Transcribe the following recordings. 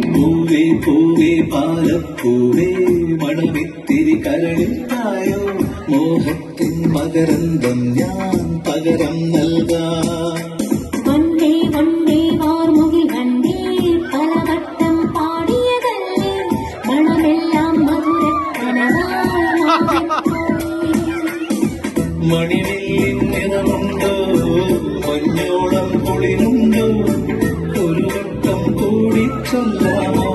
പൂവേ പൂവേ പാലപ്പൂവേ മണമിത്തിരി കരളിത്തായോ മോഹത്തിൻ മകരന്തം ഞാൻ പകരം നൽകാം. വണ്ടേ വണ്ടേ വാർമുകിൽ വണ്ടേ പലവട്ടം പാടിയതല്ലേ മണമെല്ലാം മധുരക്കനവായി മണിനെല്ലിൻ നിറമുണ്ടോ മഞ്ഞോളം കുളിരുണ്ടോ ഒരു വട്ടം കൂടി ചൊല്ലാമോ.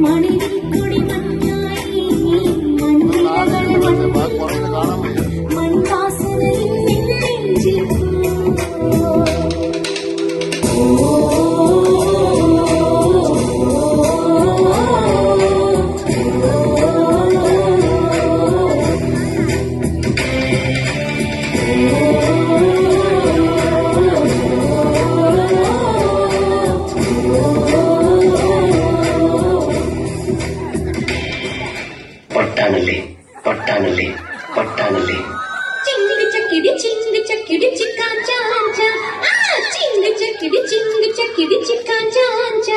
മണിവിൽ കുടി മഞ്ഞായി മഞ്ഞിലകൾ മൺവാസനയിൽ നെഞ്ചിൽ പൊട്ടാനല്ലേ പൊട്ടാനല്ലേ പൊട്ടാനല്ലേ ചിങ്കി ചക്കിടി ചിക്കാൻ ചാഞ്ച ചിങ്കി ചക്കിടി ചിക്കാൻ ചാഞ്ച.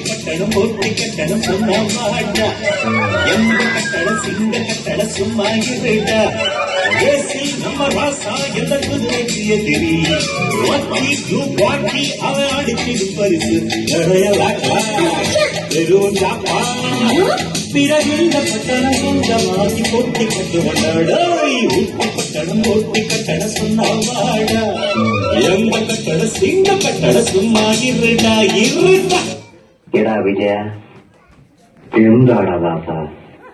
கட்டணம் சொன்னா வாடா எந்த கட்டணம் சிங்க கட்டணம் சும்மா இருடா. ஏசி நம்ம ராசா எந்த குதிரைக்கு எதிரி வாட்டி அவன் அடிச்சிடு பரிசு வெறும் சாப்பா பிறகு இந்த பட்டணம் சொந்தமாகி போட்டி கட்டு வந்தாடாய் ஊட்டி பட்டணம் போட்டி கட்டணம் சொன்னா வாடா எந்த கட்டணம் சிங்க கட்டணம் சும்மா இருடா இருடா. എടാ വിജയ എന്താടാ ദാസ